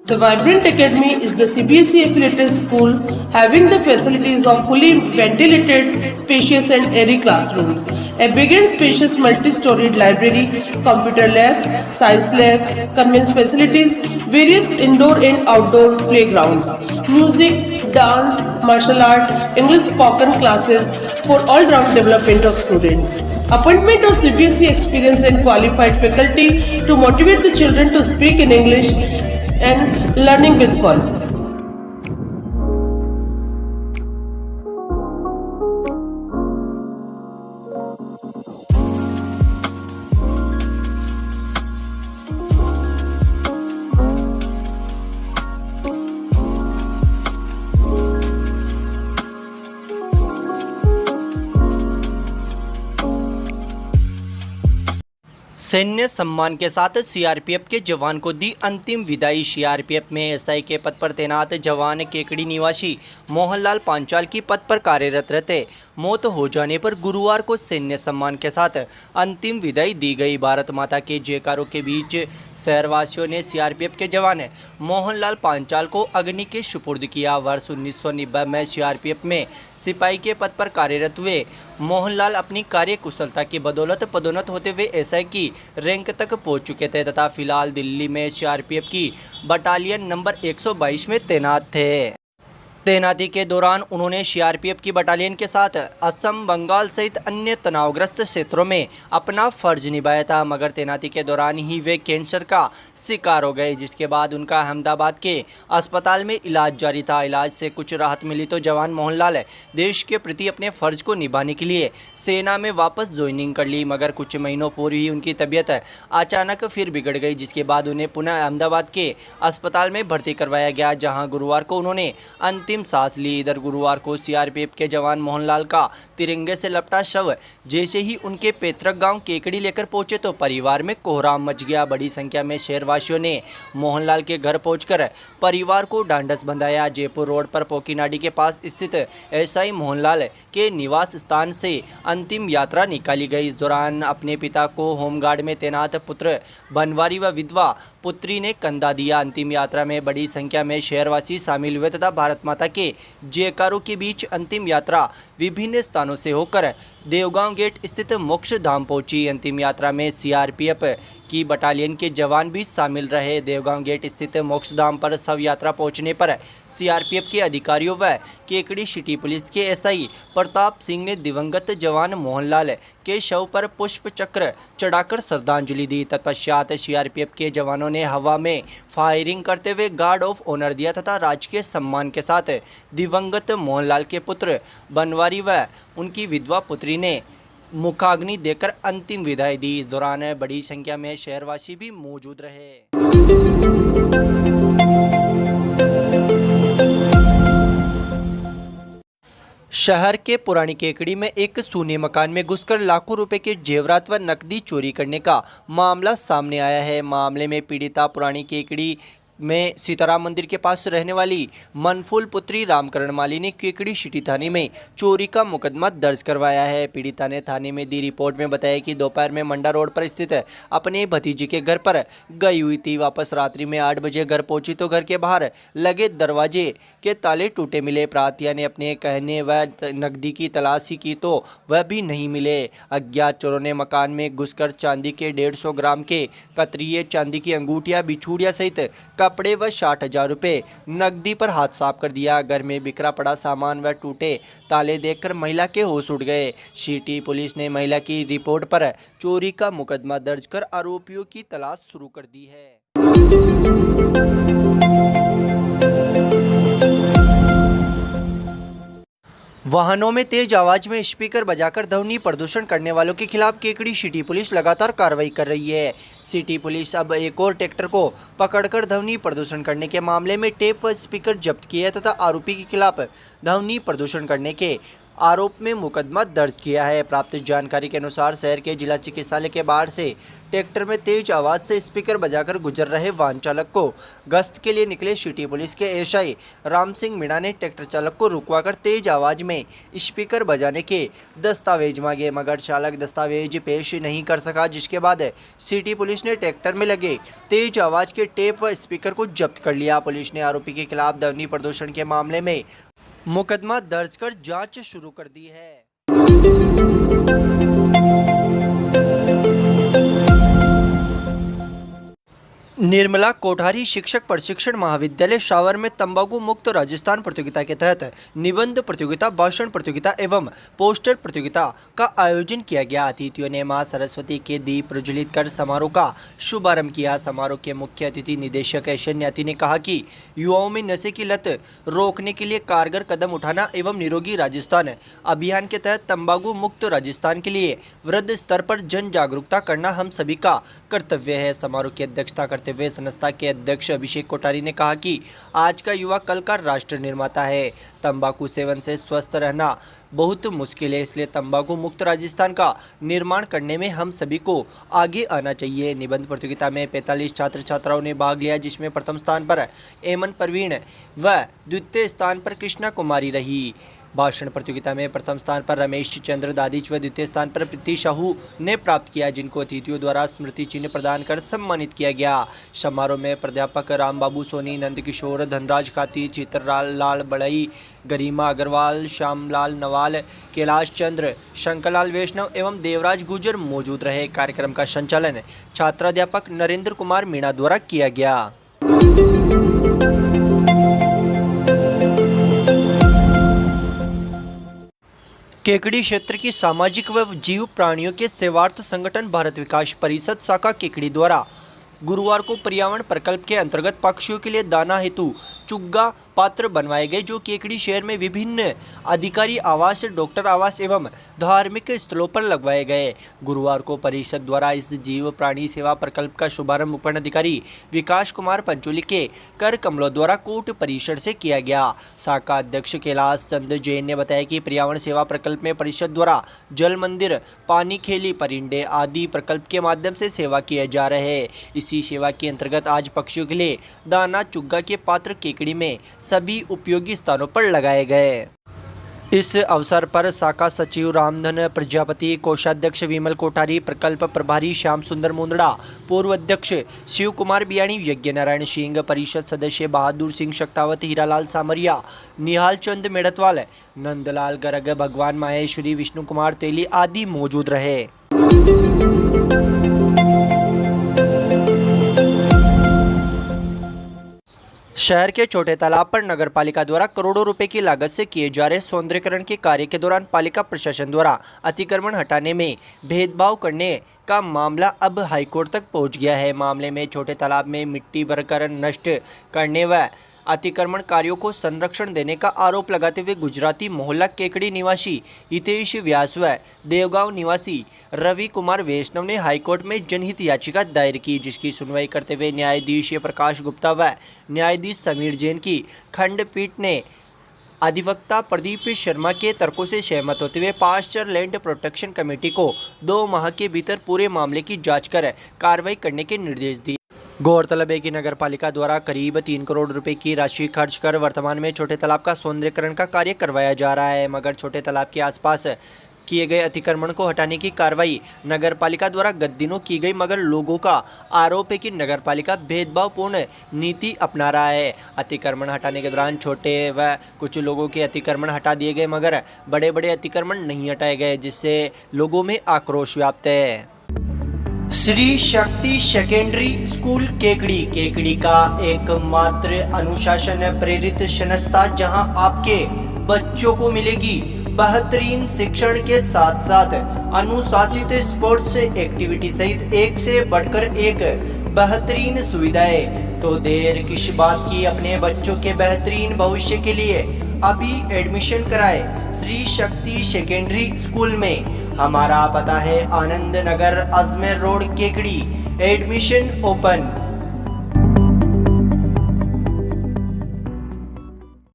The Vibrant Academy is the CBSE affiliated school having the facilities of fully ventilated, spacious and airy classrooms, a big and spacious multi-storied library, computer lab, science lab, convenience facilities, various indoor and outdoor playgrounds, music, dance, martial art, English spoken classes for all-round development of students. Appointment of CBSE experienced and qualified faculty to motivate the children to speak in English and learning with fun. सैन्य सम्मान के साथ CRPF के जवान को दी अंतिम विदाई। CRPF में एसआई के पद पर तैनात जवान केकड़ी निवासी मोहनलाल पांचाल की पद पर कार्यरत रहते मौत हो जाने पर गुरुवार को सैन्य सम्मान के साथ अंतिम विदाई दी गई। भारत माता के जयकारों के बीच शहरवासियों ने सीआरपीएफ के जवान मोहनलाल पांचाल को अग्नि के सुपुर्द किया। वर्ष 1990 में सीआरपीएफ में सिपाही के पद पर कार्यरत हुए मोहनलाल अपनी कार्य कुशलता की बदौलत पदोन्नत होते हुए एसआई की रैंक तक पहुंच चुके थे तथा फिलहाल दिल्ली में सीआरपीएफ की बटालियन नंबर 122 में तैनात थे। तैनाती के दौरान उन्होंने सीआरपीएफ की बटालियन के साथ असम, बंगाल सहित अन्य तनावग्रस्त क्षेत्रों में अपना फर्ज निभाया था, मगर तैनाती के दौरान ही वे कैंसर का शिकार हो गए, जिसके बाद उनका अहमदाबाद के अस्पताल में इलाज जारी था। इलाज से कुछ राहत मिली तो जवान मोहनलाल देश के प्रति अपने फर्ज को निभाने के लिए सेना में वापस ज्वाइनिंग कर ली, मगर कुछ महीनों पूर्व ही उनकी तबीयत अचानक फिर बिगड़ गई, जिसके बाद उन्हें पुनः अहमदाबाद के अस्पताल में भर्ती करवाया गया, जहाँ गुरुवार को उन्होंने अंतिम सांस ली। इधर गुरुवार को सीआरपीएफ के जवान मोहनलाल का तिरंगे से लपटा शव जैसे ही उनके पैतृक गांव केकड़ी लेकर पहुंचे तो परिवार में कोहराम मच गया। बड़ी संख्या में शहरवासियों ने मोहनलाल के घर पहुंचकर परिवार को ढांढस बंधाया। जयपुर रोड पर पोकीनाडी के पास स्थित एसआई मोहनलाल के निवास स्थान से अंतिम यात्रा निकाली गई। इस दौरान अपने पिता को होमगार्ड में तैनात पुत्र बनवारी व विधवा पुत्री ने कंधा दिया। अंतिम यात्रा में बड़ी संख्या में शहरवासी शामिल हुए तथा भारत माता के जयकारों के बीच अंतिम यात्रा विभिन्न स्थानों से होकर देवगांव गेट स्थित मोक्ष धाम पहुंची। अंतिम यात्रा में सीआरपीएफ की बटालियन के जवान भी शामिल रहे। देवगांव गेट स्थित मोक्ष धाम पर शव यात्रा पहुंचने पर सीआरपीएफ के अधिकारियों व केकड़ी सिटी पुलिस के एसआई प्रताप सिंह ने दिवंगत जवान मोहनलाल के शव पर पुष्प चक्र चढ़ाकर श्रद्धांजलि दी। तत्पश्चात सीआरपीएफ के जवानों ने हवा में फायरिंग करते हुए गार्ड ऑफ ऑनर दिया तथा राजकीय सम्मान के साथ दिवंगत मोहनलाल के पुत्र बनवारी व उनकी विधवा पुत्री ने मुखाग्नि देकर अंतिम विदाई दी। इस दौरान बड़ी संख्या में शहरवासी भी मौजूद रहे। शहर के पुरानी केकड़ी में एक सूने मकान में घुसकर लाखों रुपए के जेवरात व नकदी चोरी करने का मामला सामने आया है। मामले में पीड़िता पुरानी केकड़ी में सीताराम मंदिर के पास रहने वाली मनफूल पुत्री रामकरण माली ने केकड़ी सिटी थाने में चोरी का मुकदमा दर्ज करवाया है। पीड़िता ने थाने में दी रिपोर्ट में बताया कि दोपहर में मंडा रोड पर स्थित अपने भतीजे के घर पर गई हुई थी। वापस रात्रि में 8 बजे घर पहुंची तो घर के बाहर लगे दरवाजे के ताले टूटे मिले। प्रातिया ने अपने कहने व नकदी की तलाशी की तो वह भी नहीं मिले। अज्ञात चोरों ने मकान में घुसकर चांदी के 150 ग्राम के कतरिये, चांदी की अंगूठियां, बिछुड़िया सहित कपड़े व 60,000 रुपये नकदी पर हाथ साफ कर दिया। घर में बिखरा पड़ा सामान व टूटे ताले देखकर महिला के होश उड़ गए। सिटी पुलिस ने महिला की रिपोर्ट पर चोरी का मुकदमा दर्ज कर आरोपियों की तलाश शुरू कर दी है। वाहनों में तेज आवाज में स्पीकर बजाकर ध्वनि प्रदूषण करने वालों के खिलाफ केकड़ी सिटी पुलिस लगातार कार्रवाई कर रही है। सिटी पुलिस अब एक और ट्रैक्टर को पकड़कर ध्वनि प्रदूषण करने के मामले में टेप व स्पीकर जब्त किए तथा आरोपी के खिलाफ ध्वनि प्रदूषण करने के आरोप में मुकदमा दर्ज किया है। प्राप्त जानकारी के अनुसार शहर के जिला चिकित्सालय के बाहर से ट्रैक्टर में तेज आवाज़ से स्पीकर बजाकर गुजर रहे वाहन चालक को गश्त के लिए निकले सिटी पुलिस के एएसआई राम सिंह मीणा ने ट्रैक्टर चालक को रुकवाकर तेज आवाज़ में स्पीकर बजाने के दस्तावेज मांगे, मगर चालक दस्तावेज पेश नहीं कर सका, जिसके बाद सिटी पुलिस ने ट्रैक्टर में लगे तेज आवाज़ के टेप व स्पीकर को जब्त कर लिया। पुलिस ने आरोपी के खिलाफ ध्वनि प्रदूषण के मामले में मुकदमा दर्ज कर जांच शुरू कर दी है। निर्मला कोठारी शिक्षक प्रशिक्षण महाविद्यालय शावर में तंबाकू मुक्त राजस्थान प्रतियोगिता के तहत निबंध प्रतियोगिता, भाषण प्रतियोगिता एवं पोस्टर प्रतियोगिता का आयोजन किया गया। अतिथियों ने मां सरस्वती के दीप प्रज्वलित कर समारोह का शुभारंभ किया। समारोह के मुख्य अतिथि निदेशक ऐश्वर्याती ने कहा कि युवाओं में नशे की लत रोकने के लिए कारगर कदम उठाना एवं निरोगी राजस्थान अभियान के तहत तंबाकू मुक्त राजस्थान के लिए वृहद स्तर पर जन जागरूकता करना हम सभी का कर्तव्य है। समारोह की अध्यक्षता करते हुए संस्था के अध्यक्ष अभिषेक कोठारी ने कहा कि आज का युवा कल का राष्ट्र निर्माता है। तंबाकू सेवन से स्वस्थ रहना बहुत मुश्किल है, इसलिए तंबाकू मुक्त राजस्थान का निर्माण करने में हम सभी को आगे आना चाहिए। निबंध प्रतियोगिता में 45 छात्र छात्राओं ने भाग लिया, जिसमें प्रथम स्थान पर एमन परवीन व द्वितीय स्थान पर कृष्णा कुमारी रही। भाषण प्रतियोगिता में प्रथम स्थान पर रमेश चंद्र दादिच व द्वितीय स्थान पर प्रीति साहू ने प्राप्त किया, जिनको अतिथियों द्वारा स्मृति चिन्ह प्रदान कर सम्मानित किया गया। समारोह में प्राध्यापक रामबाबू सोनी, नंद किशोर, धनराज खाती, चित्रलाल लाल बड़ई, गरिमा अग्रवाल, श्यामलाल नवाल, कैलाश चंद्र, शंकरलाल वैष्णव एवं देवराज गुजर मौजूद रहे। कार्यक्रम का संचालन छात्राध्यापक नरेंद्र कुमार मीणा द्वारा किया गया। केकड़ी क्षेत्र की सामाजिक व जीव प्राणियों के सेवार्थ संगठन भारत विकास परिषद शाखा केकड़ी द्वारा गुरुवार को पर्यावरण प्रकल्प के अंतर्गत पक्षियों के लिए दाना हेतु चुग्गा पात्र बनवाए गए, जो केकड़ी शहर में विभिन्न अधिकारी आवास, डॉक्टर आवास एवं धार्मिक स्थलों पर लगवाए गए। गुरुवार को परिषद द्वारा इस जीव प्राणी सेवा प्रकल्प का शुभारंभ उपन अधिकारी विकास कुमार पंचोली के कर कमलों द्वारा कोट परिसर से किया गया। शाखा अध्यक्ष कैलाश चंद्र जैन ने बताया कि पर्यावरण सेवा प्रकल्प में परिषद द्वारा जल मंदिर, पानी खेली, परिंडे आदि प्रकल्प के माध्यम से सेवा किए जा रहे हैं। इसी सेवा के अंतर्गत आज पक्षियों के लिए दाना चुग्गा के पात्र केकड़ी में सभी उपयोगी स्थानों पर लगाए गए। इस अवसर पर शाखा सचिव रामधन प्रजापति, कोषाध्यक्ष विमल कोठारी, प्रकल्प प्रभारी श्याम सुंदर मुंदड़ा, पूर्व अध्यक्ष शिव कुमार बियाणी, यज्ञ नारायण सिंह, परिषद सदस्य बहादुर सिंह शक्तावत, हीरालाल सामरिया, निहाल चंद मेड़तवाल, नंदलाल गर्ग, भगवान माहेश्वरी, विष्णु कुमार तेली आदि मौजूद रहे। शहर के छोटे तालाब पर नगरपालिका द्वारा करोड़ों रुपए की लागत से किए जा रहे सौंदर्यीकरण के कार्य के दौरान पालिका प्रशासन द्वारा अतिक्रमण हटाने में भेदभाव करने का मामला अब हाईकोर्ट तक पहुंच गया है। मामले में छोटे तालाब में मिट्टी भरकर नष्ट करने व अतिक्रमण कार्यों को संरक्षण देने का आरोप लगाते हुए गुजराती मोहल्ला केकड़ी निवासी हितेश व्यास व देवगांव निवासी रवि कुमार वैष्णव ने हाईकोर्ट में जनहित याचिका दायर की, जिसकी सुनवाई करते हुए न्यायाधीश प्रकाश गुप्ता व न्यायाधीश समीर जैन की खंडपीठ ने अधिवक्ता प्रदीप शर्मा के तर्कों से सहमत होते हुए पास्चर लैंड प्रोटेक्शन कमेटी को 2 माह के भीतर पूरे मामले की जांच कर कार्रवाई करने के निर्देश दिए। गौरतलब है कि नगरपालिका द्वारा करीब 3 करोड़ रुपए की राशि खर्च कर वर्तमान में छोटे तालाब का सौंदर्यीकरण का कार्य करवाया जा रहा है, मगर छोटे तालाब के आसपास किए गए अतिक्रमण को हटाने की कार्रवाई नगरपालिका द्वारा गत दिनों की गई, मगर लोगों का आरोप है कि नगरपालिका भेदभावपूर्ण नीति अपना रहा है। अतिक्रमण हटाने के दौरान छोटे व कुछ लोगों के अतिक्रमण हटा दिए गए, मगर बड़े बड़े अतिक्रमण नहीं हटाए गए, जिससे लोगों में आक्रोश व्याप्त है। श्री शक्ति सेकेंडरी स्कूल केकड़ी, केकड़ी का एकमात्र अनुशासन प्रेरित संस्था जहां आपके बच्चों को मिलेगी बेहतरीन शिक्षण के साथ साथ अनुशासित स्पोर्ट्स एक्टिविटी सहित एक से बढ़कर एक बेहतरीन सुविधाएं। तो देर किस बात की, अपने बच्चों के बेहतरीन भविष्य के लिए अभी एडमिशन कराए श्री शक्ति सेकेंडरी स्कूल में। हमारा पता है Anand Nagar, Ajmer road, Kekri. Admission open.